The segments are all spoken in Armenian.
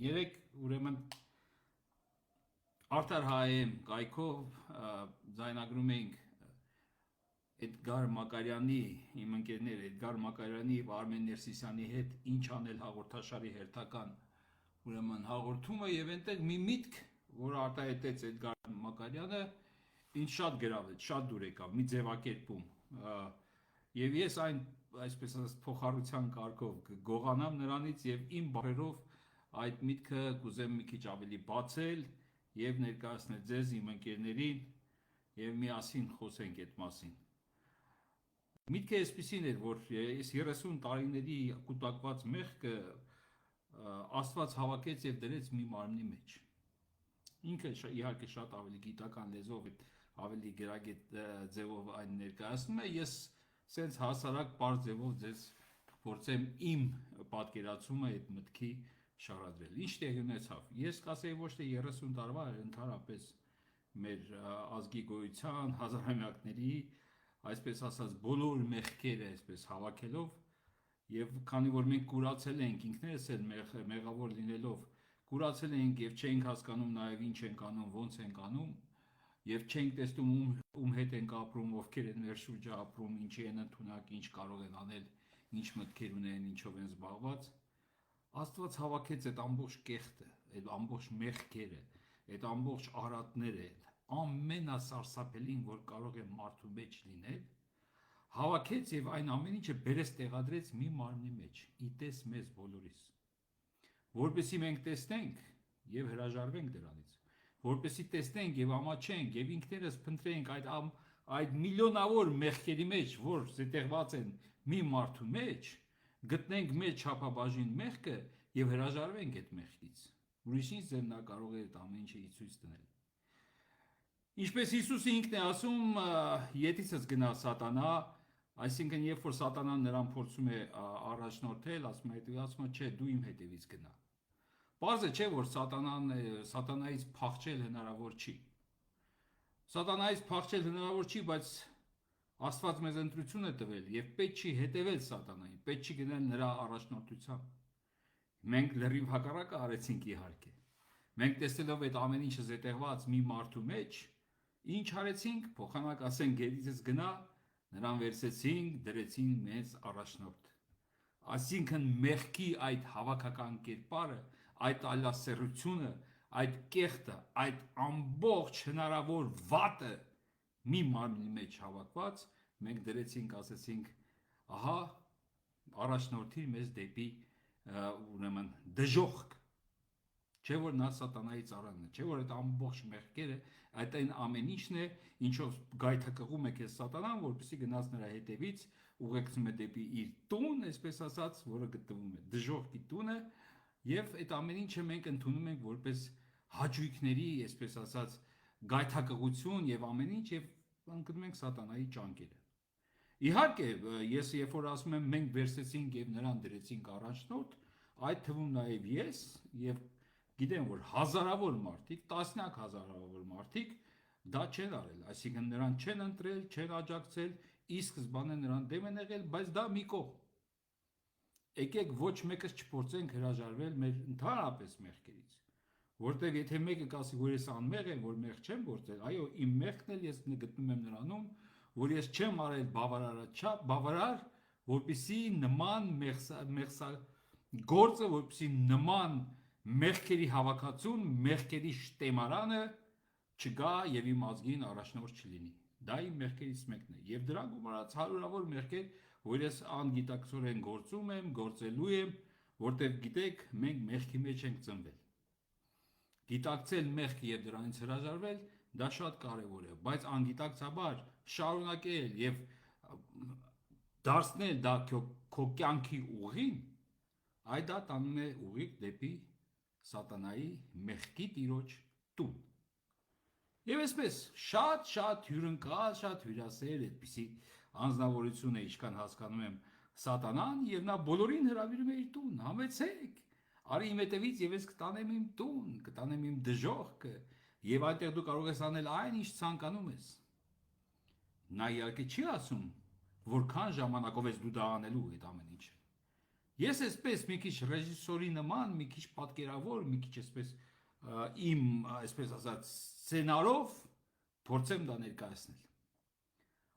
Երեք ուրեմն Արդար հայեմ կայքով ձայնագրում էինք Էդգար Մակարյանի, իմ ընկերներ Էդգար Մակարյանի և Արմեն Ներսիսյանի հետ ինչ անել հաղորդաշարի հերթական ուրեմն հաղորդումը եւ այնտեղ մի միտք, որ արտահայտեց Էդգար Մակարյանը, ինձ շատ գրավեց, շատ դուր եկավ, մի ձևակերպում։ Եվ ես այն այսպես ասած փոխառության կարգով կգողանամ նրանից եւ իմ բառերով այդ միտքը կուզեմ մի քիչ ավելի բացել եւ ներկայացնել ձեզ իմ ընկերներին եւ միասին խոսենք այդ մասին։ Միտքը այսպեսին էր, որ այս 30 տարիների կուտակված մեղքը Աստված հավաքեց եւ դրեց մի մարմնի մեջ։ Ինքը իհարկե շատ ավելի գիտական լեզվով ավելի գրագետ ձևով այն ներկայացնում է, ես սենց հասարակ պարզ ձևով ձեզ փորձեմ իմ պատկերացումը այդ մտքի շարադրել։ Ինչ տեղի ունեցավ։ Ես կասեի ոչ թե 30 տարվա, այլ ընդհանրապես մեր ազգի գոյության հազարամյակների, այսպես ասած, բոլոր մեղքերը այսպես հավաքելով եւ քանի որ մենք կուրացել ենք ինքներս էլ մեղավոր լինելով, կուրացել ենք եւ չենք հասկանում նաեւ ինչ ենք անում, ոնց ենք անում եւ չենք տեսնում ում հետ ենք ապրում, ովքեր են մեր շուրջը ապրում, ինչի են ընդունակ, ինչ կարող են անել, ինչ մտքեր ունեն, ինչով են զբաղված։ Աստված հավաքեց այդ ամբողջ կեղտը, այդ ամբողջ մեղքերը, այդ ամբողջ արատները, ամենասարսափելին, որ կարող է մարդու մեջ լինել, հավաքեց եւ այն ամեն ինչը բերեց տեղադրեց մի մարմնի մեջ, իտես մեզ բոլորիս, որպեսզի մենք տեսնենք եւ հրաժարվենք դրանից, որպեսզի տեսնենք եւ ամաչենք եւ ինքներս փնտրենք այդ միլիոնավոր մեղքերի մեջ, որ զետեղված են մի մարդու մեջ, գտնենք մեր չափաբաժին մեղքը եւ հրաժարվենք այդ մեղքից։ Ուրիշին ձեր նա կարող է այդ ամեն ինչը ցույց տնել։ Ինչպես Հիսուսը ինքն է ասում, ետիցս գնա սատանա, այսինքն երբ որ սատանան նրան փորձում է առաջնորդել, ասում է հետևից, չէ, դու իմ հետևից գնա։ Պարզ է, չէ, որ սատանայից փախչել հնարավոր չի։ Սատանայից փախչել հնարավոր չի, բայց Աստված մեզ ընտրություն է տվել եւ պետք չի հետևել սատանային, պետք չի գնել նրա առաջնորդությամբ։ Մենք լրիվ հակառակը արեցինք իհարկե։ Մենք տեսնելով այդ ամեն ինչը զետեղված մի մարդու մեջ, ինչ արեցինք, փոխանակ ասենք գերիցս գնա, նրան վերցեցինք, դրեցին մեզ առաջնորդ։ Այսինքն մեղքի այդ հավաքական կերպարը, այդ ալասերությունը, այդ կեղտը, այդ ամբողջ հնարավոր վատը մի մարմնի մեջ հավաքված, մենք դրեցինք, ասեցինք, ահա առաջնորդի մեզ դեպի ուրեմն դժոխք, չէ որ նա սատանայի ծառան է, չէ որ այդ ամբողջ մեղքերը, այդ այն ամեն ինչն է, ինչով գայթակղում է քեզ սատանան, որպեսզի գնաս նրա հետևից, ուղեկցում է դեպի իր տուն, այսպես ասած, որը գտնվում է դժոխքի տունը, եւ այդ ամեն ինչը մենք ընդունում ենք որպես հաճույքների, այսպես ասած, գայթակղություն եւ ամեն ինչ եւ ընկնում ենք սատանայի ճանկերը։ Իհարկե, ես երբ որ ասում եմ մենք վերցեցինք եւ նրան դրեցինք առաջնորդ, այդ թվում նաեւ ես եւ գիտեմ որ հազարավոր մարդիկ, տասնյակ հազարավոր մարդիկ դա չեն արել, այսինքն նրան չեն ընտրել, չեն աջակցել, ի սկզբանե նրան դեմ են եղել, բայց դա մի կողմ։ Եկեք ոչ մեկս չփորձենք հրաժարվել մեր ընդհանրապես մեղքերից, որտեղ եթե մեկը կասի, որ ես անմեղ եմ, որ մեղ չեմ գործել, այո, իմ մեղքն էլ ես գտնում եմ նրանում, որ ես չեմ արել բավարար, որպեսզի նման գործը, որպեսզի նման մեղքերի հավաքածուն, մեղքերի շտեմարանը չգա եւ իմ ազգին առաջնորդ չլինի։ Դա իմ մեղքերից մեկն է։ Եվ դրան գումարած հարյուրավոր մեղքեր, որ ես անգիտակցորեն գործում եմ, գործելու եմ, որտեղ գիտեք, մենք մեղքի մեջ ենք ծնվել։ Գիտակցել մեղքը եւ դրանից հրաժարվել, դա շատ կարեւոր է, բայց անգիտակցաբար շարունակել եւ դարձնել դա քո կյանքի ուղին, այդ դա տանում է ուղիղ դեպի սատանայի մեղքի տիրոջ տուն։ Եվ այսպես շատ հյուրընկալ, շատ հյուրասեր այդպիսի անձնավորություն է, ինչքան հասկանում եմ սատանան, եւ նա բոլորին հրավիրում է իր տուն, համեցեք, արի իմ հետևից եւ ես կտանեմ իմ տուն, կտանեմ իմ դժոխքը, եւ այնտեղ դու կարող ես անել այն, ինչ ցանկանում ես։ Նա իհարկե չի ասում, որքան ժամանակով ես դու դա անելու այդ ամեն ինչը։ Ես այսպես մի քիչ ռեժիսորի նման, մի քիչ պատկերավոր, մի քիչ այսպես իմ այսպես ասած սցենարով փորձեմ դա ներկայացնել։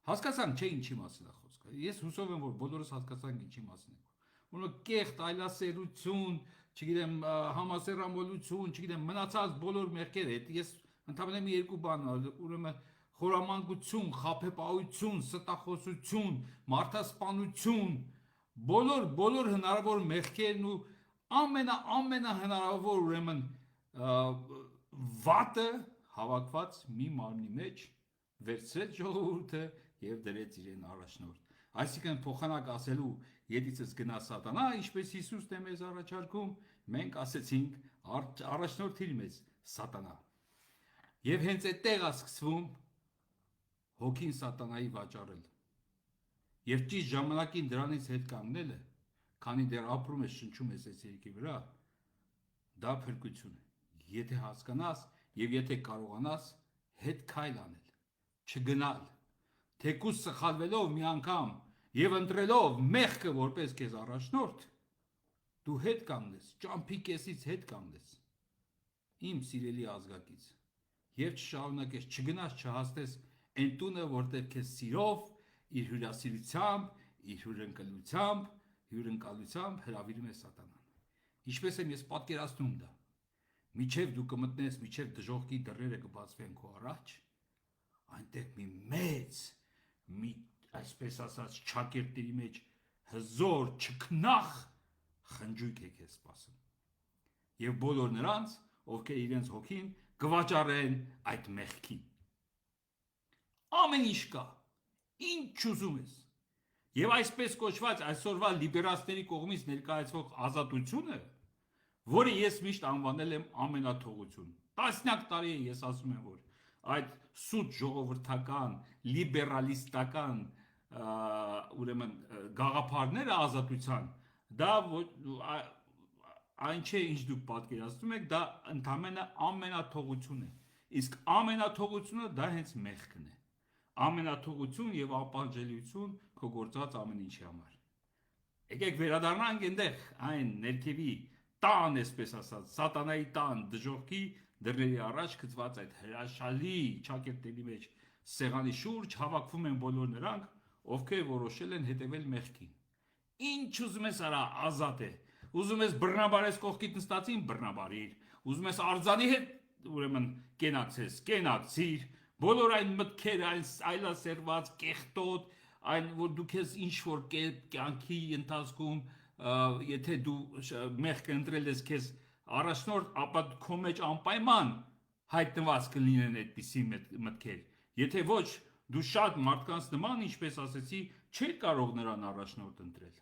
Հասկացանք, չէ՞ ինչի մասին է խոսքը։ Ես հուսով եմ, որ բոլորս հասկացանք ինչի մասին է։ Ուրեմն կեղտ այլասերություն, չգիտեմ, համասեռամոլություն, չգիտեմ, մնացած բոլոր մեղքերը, ես ընդհանրապես մի երկու բան, ուրեմն խորամանկություն, խաբեբայություն, ստախոսություն, մարդասպանություն, բոլոր հնարավոր մեղքերն ու ամենահնարավոր ուրեմն վատը հավաքված մի մարմնի մեջ վերցրեց ժողովուրդը եւ դրեց իրեն առաջնորդ։ Այսինքն փոխանակ ասելու ետիցս գնա սատանա, ինչպես Հիսուսն է մեզ առաջարկում, մենք ասեցինք առաջնորդիր մեզ սատանա։ Եվ հենց այդտեղ է սկսվում հոգին սատանայի վաճառել։ Եվ ճիշտ ժամանակին դրանից հետ կանգնելը, քանի դեռ ապրում ես, շնչում ես այս երկրի վրա, դա փրկություն է։ Եթե հասկանաս եւ եթե կարողանաս հետ քայլ անել, չգնալ, թեկուզ սխալվելով մի անգամ եւ ընտրելով մեղքը որպես քեզ առաջնորդ, դու հետ կանգնես, ճամփի կեսից հետ կանգնես։ Իմ սիրելի ազգակից, եւ չշարունակես, չգնաս, չհասնես այն տունը, որտեղ քեզ սիրով, իր հյուրասիրությամբ, իր հյուրընկալությամբ հրավիրում է սատանան։ Ինչպես եմ ես պատկերացնում դա։ Միջև դու կմտնես, միջև դժոխքի դռները կբացվեն քո առաջ, այնտեղ մի մեծ, մի այսպես ասած ճակերտերի մեջ հզոր, չքնախ խնջույք է քեզ սպասում։ Եվ բոլոր նրանց, ովքեր իրենց հոգին կվաճառեն այդ մեղքին։ Ամեն ինչ կա, ինչ ուզում ես։ Եվ այսպես կոչված այսօրվա լիբերալների կողմից ներկայացվող ազատությունը, որը ես միշտ անվանել եմ ամենաթողություն։ Տասնյակ տարի է ես ասում եմ, որ այդ սուտ ժողովրդական, լիբերալիստական ուրեմն գաղափարները ազատության, դա այն չէ, ինչ դուք պատկերացնում եք, դա ընդհանրապես ամենաթողություն է։ Իսկ ամենաթողությունը դա հենց մեղքն է։ Ամենաթողություն եւ ապանջելիություն քո գործած ամեն ինչի համար։ Եկեք վերադառնանք այնտեղ այն ներքևի տան, այսպես ասած, սատանայի տան դժոխքի դռների առաջ գծված այդ հրաշալի ճակերտների մեջ սեղանի շուրջ հավաքվում են բոլոր նրանք, ովքեր որոշել են հետևել մեղքին։ Ինչ ուզում ես արա, ազատ է։ Ուզում ես բռնաբարես կողքիդ նստածին, բռնաբարիր։ Ուզում ես արձանի հետ, ուրեմն կենակցես, կենակցիր։ Բոլոր այն մտքերը, այն այլասերված, կեղտոտ, այն որ դու քեզ ինչ որ կյանքի ընթացքում, եթե դու մեղք ընտրել ես քեզ առաջնորդ, ապա քո մեջ անպայման հայտնված կլինեն այդպիսի մտքեր։ Եթե ոչ, դու շատ մարդկանց նման, ինչպես ասեցի, չէ կարող նրան առաջնորդ ընտրել։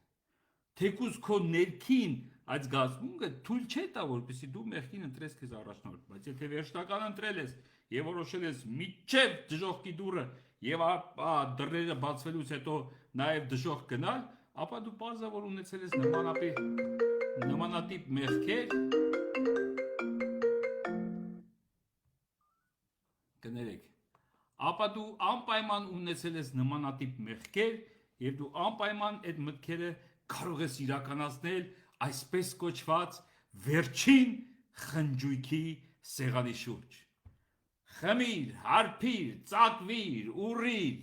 Թեկուզ քո ներքին այդ զգացմունքը թույլ չէ տա, որպեսզի դու մեղքին ընտրես քեզ առաջնորդ, բայց եթե վերջնական ընտրել ես եւ որոշել ես միջև դժոխքի դուռը եւ դռները բացվելուց հետո նաեւ դժոխք գնալ, ապա դու բազավոր ունեցել ես նմանատիպ մեղքեր, կներեք, ապա դու անպայման ունեցել ես նմանատիպ մեղքեր եւ դու անպայման այդ մտքերը կարող ես իրականացնել այսպես կոչված վերջին խնջույքի սեղանի շուրջ։ Խմիր, հարբիր, ծակվիր, ուռիր,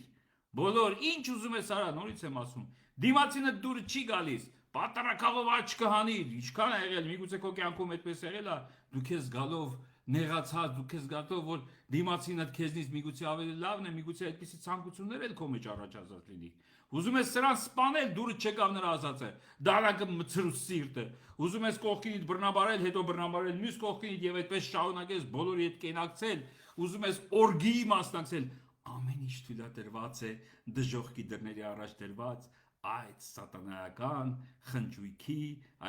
բոլոր ինչ ուզում ես արա, նորից եմ ասում, դիմացինը դուրը չի գալիս, պատարակաղով աչք կհանիր, ինչքան է եղել, միգուցե քո կյանքում այդպես եղել է, դու քեզ գալով նեղացած, դու քեզ գալով, որ դիմացինդ քեզնից միգուցե ավելի լավն է, միգուցե այդպիսի ցանկություններ էլ քո մեջ առաջացած լինի։ Ուզում ես սրան սպանել, դուրը չեկավ նրա ասած է, դարակը մցրու սիրտը, ուզում ես կողքինիդ բռնաբարել, հետո բռնաբարել մյուս կողքինիդ եւ այդպես շարունակես բոլորի հետ կենակցել, ուզում ես օրգիի մասնակցել, ամեն ինչ թույլատրված է դժոխքի դռների առաջ դրված այդ սատանայական խնջույքի,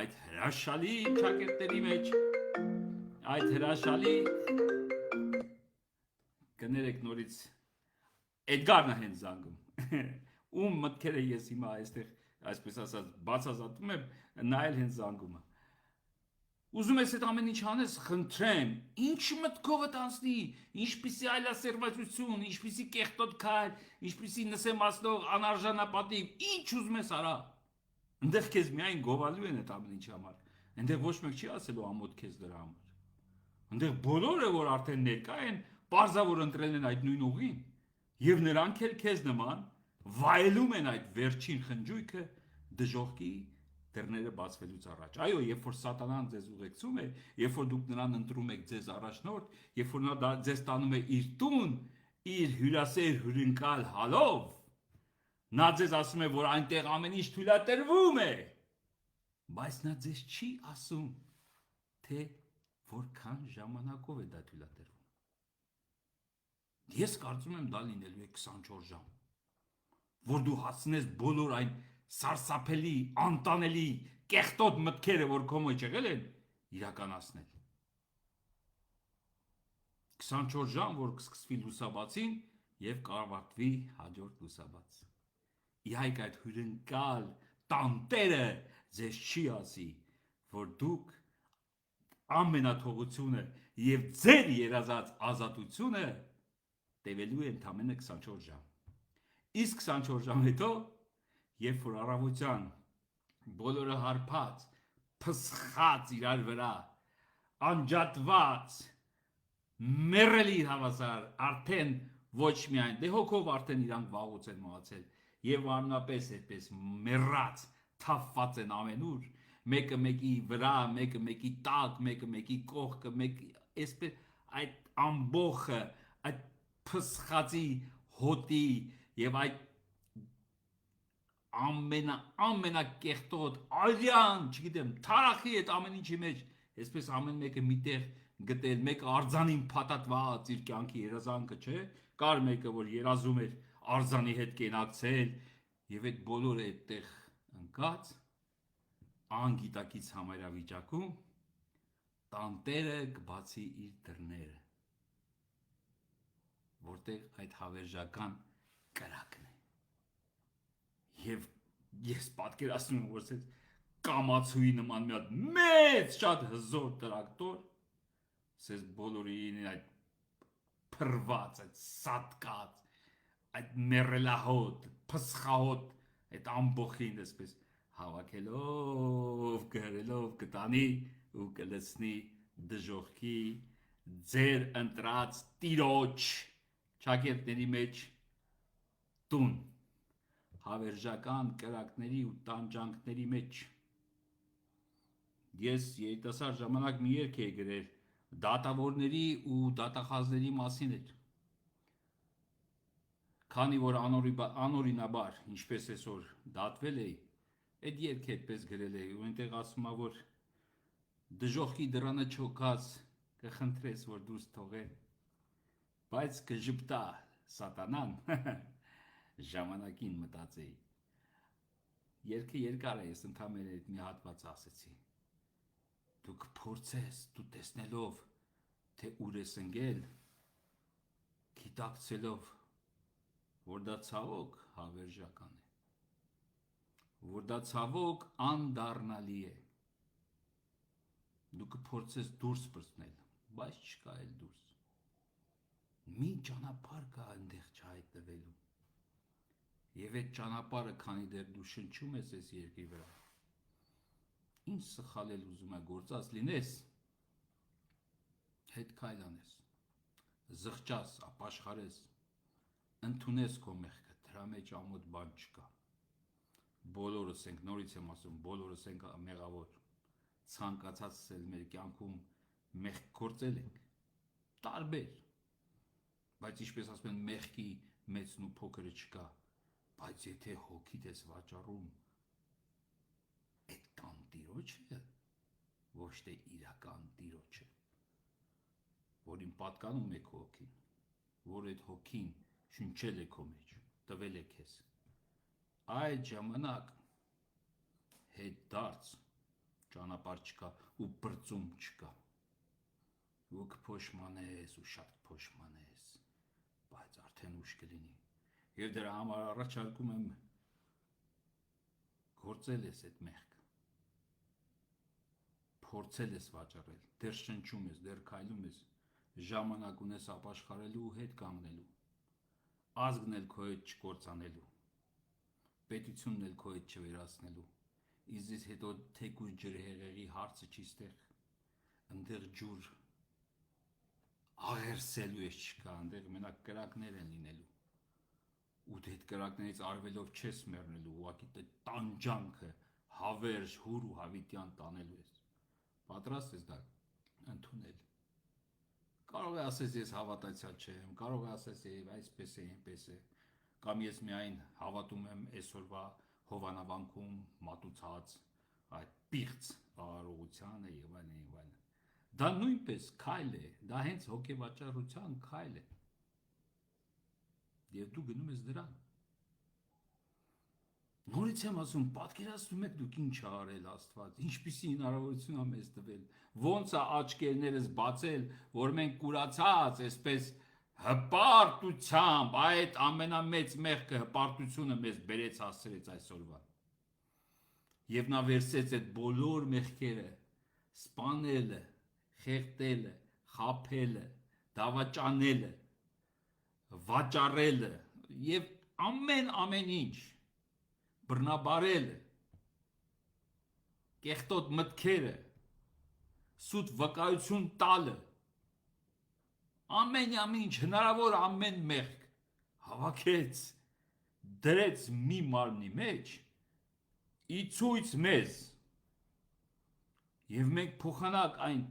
այդ հրաշալի ճակերտների մեջ, այդ հրաշալի կներեք նորից Էդգարն է հենց զանգում, ում մտքերը ես հիմա այստեղ, այսպես ասած, բացազատում եմ, նայել հենց զանգումը։ Ուզում ես այդ ամեն ինչ անես, խնդրեմ, ինչ մտքովդ անցնի, ինչպիսի այլասերվածություն, ինչպիսի կեղտոտ քայլ, ինչպիսի նսեմացնող անարժանապատիվ, ինչ ուզում ես արա։ Այնտեղ քեզ միայն գովալու են այդ ամեն ինչի համար։ Այնտեղ ոչ մեկ չի ասելու ամոթ քեզ դրա համար։ Այնտեղ բոլորը, որ արդեն ներկա են, պարզավոր ընտրել են այդ նույն ուղին, եւ նրանք էլ քեզ նման վայելում են այդ վերջին խնջույքը դժողքի դռները բացվելուց առաջ։ Այո, երբ որ սատանան ձեզ ուղեկցում է, երբ որ դուք նրան ընտրում եք ձեզ առաջնորդ, երբ որ նա ձեզ տանում է իր տուն, իր հյուրասեր հյուրընկալ հալով, նա ձեզ ասում է, որ այնտեղ ամեն ինչ թույլատրվում է, բայց նա ձեզ չի ասում, թե որքան ժամանակով է դա թույլատրվում։ Ես կարծում եմ դա լինելու է 24 ժամ, որ դու հասնես բոլոր այն սարսափելի, անտանելի, կեղտոտ մտքերը, որ քո մեջ եղել են, իրականացնել։ 24 ժամ, որ կսկսվի լուսաբացին եւ կավարտվի հաջորդ լուսաբաց։ Իհայք այդ հյուրընկալ տանտերը ձեզ չի ասի, որ դուք ամենաթողությունը եւ ձեր երազած ազատությունը տևելու է ընդամենը 24 ժամ։ Իսկ 24 ժամ հետո, երբ որ առավոտյան բոլորը հարբած, փսխած իրար վրա, անջատված, մեռելի հավասար, արդեն ոչ միայն, դե հոգով արդեն իրանք վաղուց են մահացել, եւ աննապես այդպես մեռած, թափված են ամենուր, մեկը մեկի վրա, մեկը մեկի տակ, մեկը մեկի կողքը, մեկը այսպես այդ ամբողը, այդ փսխածի հոտի եւ այդ ամենակեղտոտ արյան, չգիտեմ, թարախի այդ ամեն ինչի մեջ, այսպես ամեն մեկը միտեղ գտել, մեկը արձանին փաթաթված իր կյանքի երազանքը, չէ՞, կար մեկը, որ երազում էր արձանի հետ կենակցել, եւ այդ բոլորը այդտեղ ընկած անգիտակից համարավիճակում տանտերը կբացի իր դռները, որտեղ այդ հավերժական կրակն է։ Եվ ես պատկերացնում եմ, որ ասես կամացուի նման մի հատ մեծ շատ հզոր տրակտոր, ասես բոլորին այդ փրված, այդ սատկած, այդ մեռելահոտ, փսխահոտ, այդ ամբողին այսպես հավաքելով, գրելով կտանի ու կլցնի դժողքի ձեր ընտրած տիրոջ ճակերտների մեջ տուն, հավերժական կրակների ու տանջանքների մեջ։ Ես երիտասարդ ժամանակ մի երգ էի գրել դատավորների ու դատախազների մասին էր, քանի որ անօրինաբար, ինչպես այսօր դատվել էի, այդ երգը այդպես գրել էի ու այնտեղ ասում է, որ դժողքի դռանը չոքած կխնդրես, որ դուրս թողեն, բայց կժպտա սատանան ժամանակին մտածեի։ Երգը երկար է, ես ընդամենը այդ մի հատված ասեցի։ Դու կփորձես, դու տեսնելով, թե ուր ես ընկել, գիտակցելով, որ դա ցավոք հավերժական է, որ դա ցավոք անդառնալի է։ Դու կփորձես դուրս պրծնել, բայց չկա էլ դուրս։ Մի ճանապարհ կա այնտեղ չհայտնվելու։ Եվ այդ ճանապարհը, քանի դեռ դու շնչում ես այս երկրի վրա, ինչ սխալել ուզում է գործած լինես, հետ քայլ անես, զղջաս, ապաշխարես, ընդունես քո մեղքը, դրա մեջ ամոթ բան չկա։ Բոլորս ենք, նորից եմ ասում, բոլորս ենք մեղավոր, ցանկացած էլ մեր կյանքում մեղք գործել ենք, տարբեր, բայց ինչպես ասում են, մեղքի մեծն ու փոքրը չկա, բայց եթե հոգիդ ես վաճառում այդ տանտիրոջը, ոչ թե իրական տիրոջը, որին պատկանում է քո հոգին, որ այդ հոգին շնչել է քո մեջ, տվել է քեզ, այդ ժամանակ հետ դարձ ճանապարհ չկա ու բրծում չկա, ու կփոշմանես ու շատ կփոշմանես, բայց արդեն ուշ կլինի, եւ դրա համար առաջարկում եմ գործել ես այդ մեղքը, փորձել ես վաճառել, դեռ շնչում ես, դեռ քայլում ես, ժամանակ ունես ապաշխարելու ու հետ կանգնելու, ազգն էլ քո հետ չկործանելու, պետությունն էլ քո հետ չվերացնելու, Իզից հետո թեկուզ ջրհեղեղի հարցը չի ստեղ, ընդեղ ջուր աղերսելու ես չկա, ընդեղ մենակ կրակներ են լինելու, ու դետ կրակներից արվելով չես մերնելու, ուղակի տանջանքը, հավերժ, հուր ու հավիտյան տանելու ես, պատրաստ ես դա ընդունել, կարող է ասես ես հավատացյալ չեմ, կարող է ասես այսպես է, այնպես է, կամ ես միայն հավատում եմ այսօրվա հովանավանքում մատուցած այդ պիղծ արարողությանը եւ այլն եւ այլն։ Դա նույնպես քայլ է, դա հենց հոգեվաճառության քայլ է։ Եվ դու գնում ես դրան։ Նորից եմ ասում, պատկերացնում եք դուք ինչ արել Աստված, ինչպիսի հնարավորություն ա մեզ տվել, ոնց է աչքերներս բացել, որ մենք կուրացած, այսպես հպարտությամբ, այդ ամենամեծ մեղքը հպարտությունը մեզ բերեց հասցրեց այսօրվա։ Եվ նա վերցեց այդ բոլոր մեղքերը, սպանելը, խեղդելը, խաբելը, դավաճանելը, վաճառելը եւ ամեն ինչ, բռնաբարելը, կեղտոտ մտքերը, սուտ վկայություն տալը, ամեն ինչ հնարավոր ամեն մեղք հավաքեց, դրեց մի մարմնի մեջ, իցույց մեզ, եւ մենք փոխանակ այն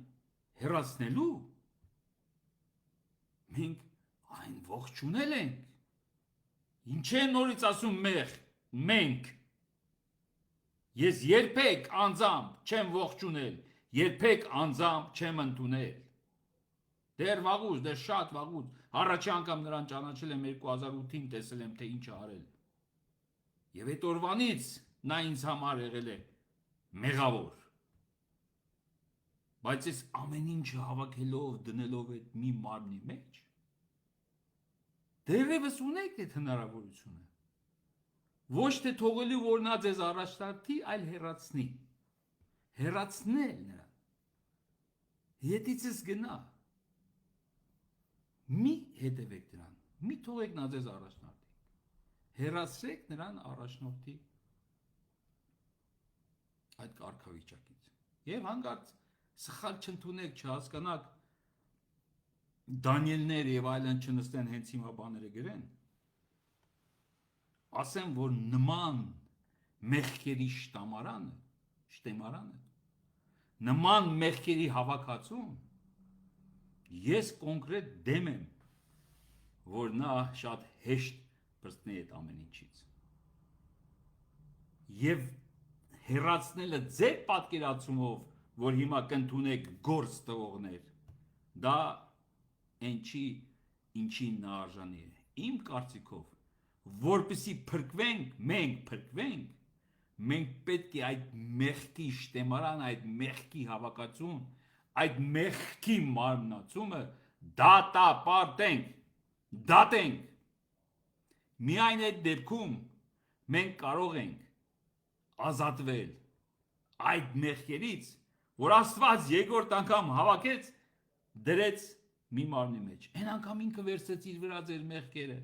հեռացնելու, մենք այն ողջունել ենք, ինչ է նորից ասում մենք, ես երբեք անձամբ չեմ ողջունել, երբեք անձամբ չեմ ընդունել, դեր վաղուց, դեր շատ վաղուց, առաջի անգամ նրան ճանաչել եմ 2008-ին, տեսել եմ, թե ինչ է արել, եւ այդ օրվանից նա ինձ համար եղել է մեղավոր, բայց ես ամեն ինչը հավաքելով, դնելով այդ մի մարմնի մեջ, դեռևս ունեք այդ հնարավորությունը, ոչ թե թողելու, որ նա ձեզ առաջնորդի, այլ հեռացնի, հեռացնել նրան, հետիցս գնա, մի հետևեք դրան, մի թողեք նա ձեզ առաջնորդի, հեռացրեք նրան առաջնորդի այդ կարգավիճակից, եւ հանկարծ սխալ չընդունեք, չհասկանաք, Դանիելներ եւ այլն չնստեն հենց հիմա բաները գրեն, ասեմ, որ նման մեղքերի շտեմարանը, նման մեղքերի հավաքածուն, ես կոնկրետ դեմ եմ, որ նա շատ հեշտ բրծնի այդ ամեն ինչից։ Եվ հեռացնելը ձեր պատկերացումով, որ հիմա կընդունեք գործ տվողներ, դա ինչին նա արժանի է։ Իմ կարծիքով, որպեսզի մենք պետք է այդ մեղքի շտեմարան, այդ մեղքի հավաքածուն, այդ մեղքի մարմնացումը դատենք։ Միայն այդ դեպքում մենք կարող ենք ազատվել այդ մեղքերից, որ Աստված երկրորդ անգամ հավաքեց, դրեց մի մարմնի մեջ, այն անգամ ինքը վերցրեց իր վրա ձեր մեղքերը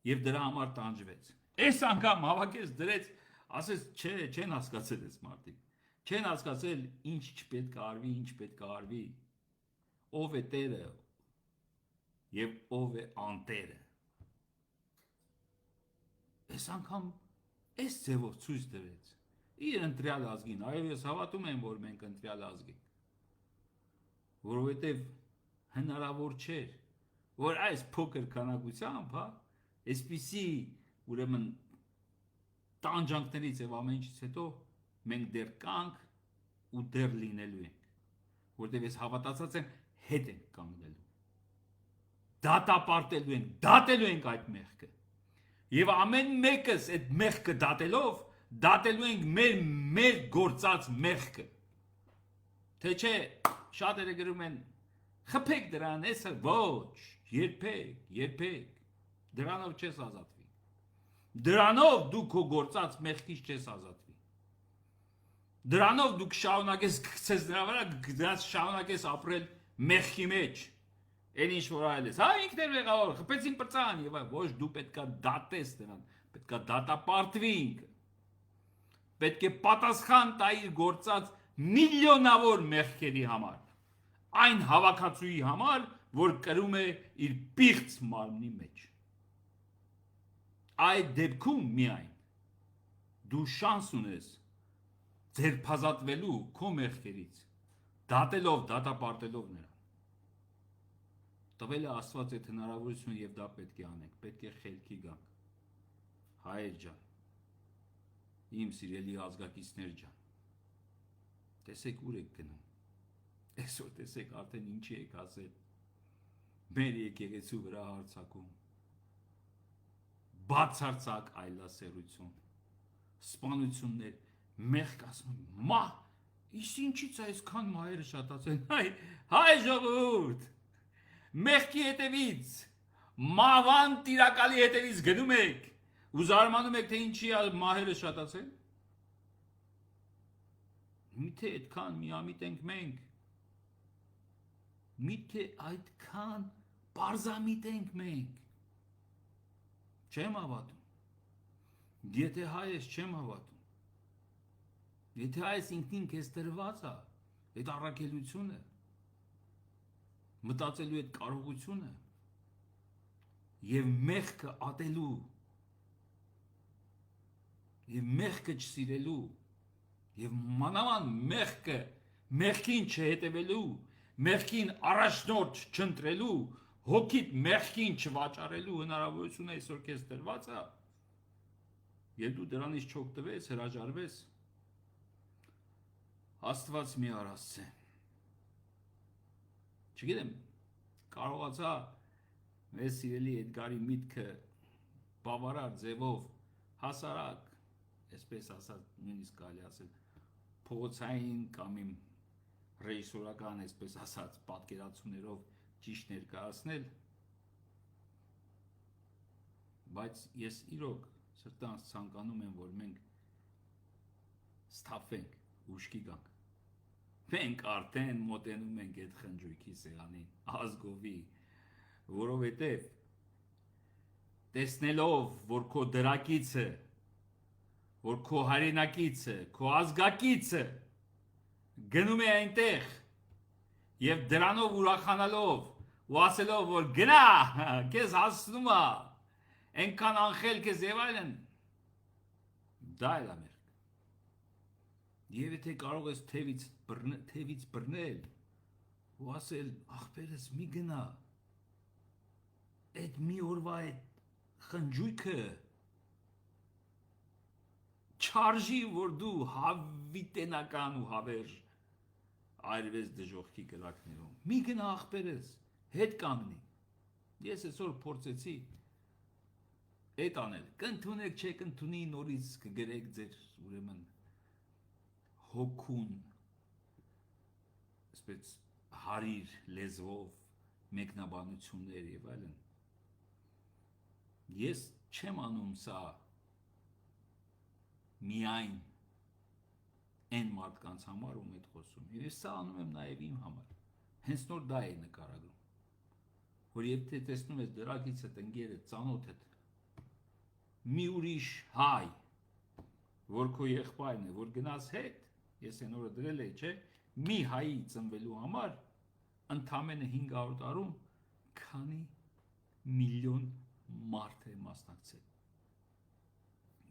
եւ դրա համար տանջվեց, այս անգամ հավաքեց, դրեց, ասես չեն հասկացել այս մարդիկ, չեն հասկացել ինչ չպետք է արվի, ինչ պետք է արվի, ով է Տերը եւ ով է անտերը, այս անգամ այս ձևով ցույց տվեց իր ընտրյալ ազգին, այո ես հավատում եմ, որ մենք ընտրյալ ազգ ենք, որովհետև հնարավոր չէր, որ այս փոքր քանակությամբ, այսպիսի ուրեմն տանջանքներից եւ ամեն ինչից հետո մենք դեռ կանք ու դեռ լինելու ենք, որտեղ ես հավատացած եմ հետ ենք կանգնելու, դատապարտելու ենք այդ մեղքը եւ ամեն մեկս այդ մեղքը դատելու ենք մեր գործած մեղքը, թե չէ շատերը գրում են խփեք դրան, այսը ոչ, երբեք, դրանով չես ազատվի, դրանով դու քո գործած մեղքից չես ազատվի, դրանով դու շարունակես գցես դրա վրա, դրանց շարունակես ապրել մեղքի մեջ, այն ինչ որ այլ ես, ինքն էր մեղավոր, խփեցին պրծան եւ ոչ, դու պետքա դատես դրան, պետքա դատապարտվի ինքը, պետք է պատասխան տա իր գործած միլիոնավոր մեղքերի համար, այն հավաքածուի համար, որ կրում է իր պիղծ մարմնի մեջ։ Այդ դեպքում միայն դու շանս ունես ձերբազատվելու քո մեղքերից, դատելով, դատապարտելով նրան։ Տվել է Աստված այդ հնարավորությունը եւ դա պետք է անենք, պետք է խելքի գանք։ Հայր ջան, իմ սիրելի ազգակիցներ ջան, տեսեք ուր եք գնում, այսօր տեսեք արդեն ինչի եք ասել, մեր եկեղեցու վրա հարձակում, բացարձակ այլասերություն, սպանություններ, մեղք ասում, մահ, իսկ ինչից այսքան մահերը շատացել, հայ ժողովուրդ, մեղքի հետևից, մահվան տիրակալի հետևից գնում եք, ու զարմանում եք, թե ինչի մահերը շատացել, միթե այդքան միամիտ ենք մենք, միթե այդքան պարզամիտ ենք մենք, չեմ հավատում, եթե հայ ես չեմ հավատում, եթե այս ինքնին քեզ տրված է, այդ առաքելությունը, մտածելու այդ կարողությունը և մեղքը ատելու և մեղքը չսիրելու և մանավանդ մեղքին չհետևելու, մեղքին առաջնորդ չընտրելու, հոգիդ մեղքին չվաճառելու հնարավորությունը այսօր քեզ տրված է, և դու դրանից չօգտվես, հրաժարվես, Աստված մի արասցե։ Չգիտեմ, կարողացա մեր սիրելի Էդգարի միտքը բավարար ձևով հասարակ, այսպես ասած, նույնիսկ կարելի ասել, փողոցային կամ իմ ռեժիսորական, այսպես ասած, պատկերացումներով ճիշտ ներկայացնել, բայց ես իրոք սրտանց ցանկանում եմ, որ մենք սթափվենք, ուշքի գանք։ Մենք արդեն մոտենում ենք այդ խնջույքի սեղանին, ազգովի, որովհետև տեսնելով, որ քո դրակիցը, որ քո հայրենակիցը, քո ազգակիցը գնում է այնտեղ և դրանով ուրախանալով ու ասելով, որ գնա, քեզ հասնում է, այնքան անխելք ես և այլն, դա էլ է մեղք։ Եվ եթե կարող ես թևից բռնել ու ասել, ախպերս մի գնա, այդ մի օրվա այդ խնջույքը չարժի, որ դու հավիտենական ու հավերժ այրվես դժոխքի կրակներում, մի գնա ախպերս, հետ կանգնի, ես այսօր փորձեցի այդ անել, կընդունեք չեք ընդունի, նորից կգրեք ձեր ուրեմն հոգուն, այսպես հարիր լեզվով, մեկնաբանություններ և այլն, ես չեմ անում սա միայն այն մարդկանց համար, ում հետ խոսում, և ես սա անում եմ նաև իմ համար, հենց նոր դա է նկարագրում, որ երբ թե տեսնում ես դրակիցդ, ընկերդ, ծանոթդ, մի ուրիշ հայ, որ քո եղբայրն է, որ գնաս հետ, ես այն օրը դրել էի, չէ, մի հայի ծնվելու համար ընդամենը 500 տարում քանի միլիոն մարդ է մասնակցել։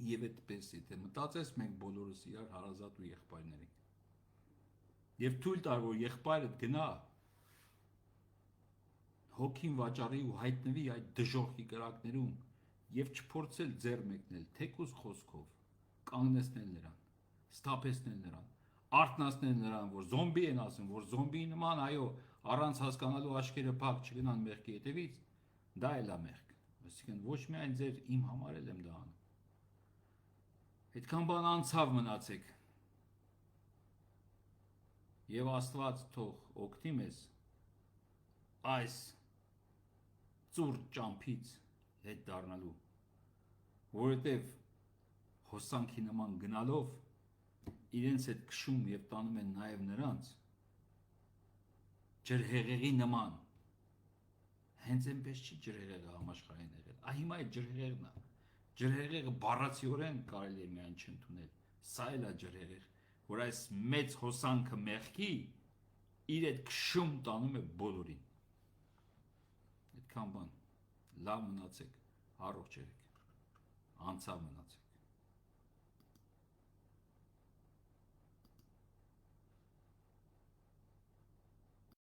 Եվ այդպես, եթե մտածես, մենք բոլորս իրար հարազատ ու եղբայրներ ենք։ Եվ թույլ տար, որ եղբայրդ գնա, հոգին վաճառի ու հայտնվի այդ դժոխքի կրակներում և չփորձել ձեռ մեկնել, թեկուզ խոսքով, կանգնեցնել նրան, սթափեցնել նրան, արթնացնել նրան, որ զոմբի են ասում, որ զոմբիի նման, այո, առանց հասկանալու աչքերը փակ չգնան մեղքի հետևից, դա էլ է մեղք, այսինքն ոչ միայն ձեր իմ համար էլ եմ դա անում։ Այդքան բան անցավ մնացեք։ Եվ Աստված թող օգնի մեզ այս ծուռ ճամփից հետ դառնալու, որովհետև հոսանքի նման գնալով իրենց հետ քշում և տանում են նաև նրանց ջրհեղեղի նման, հենց այնպես չի ջրհեղեղը համաշխարհային եղել, հիմա այդ ջրհեղեղն է, ջրհեղեղը բառացիորեն կարելի է միայն չընդունել, Սա էլ է ջրեր էր, որ այս մեծ հոսանքը մեղքի իր այդ քշում տանում է բոլորին։ Այդքան բան, լավ մնացեք, առողջ եղեք, անցավ մնացեք։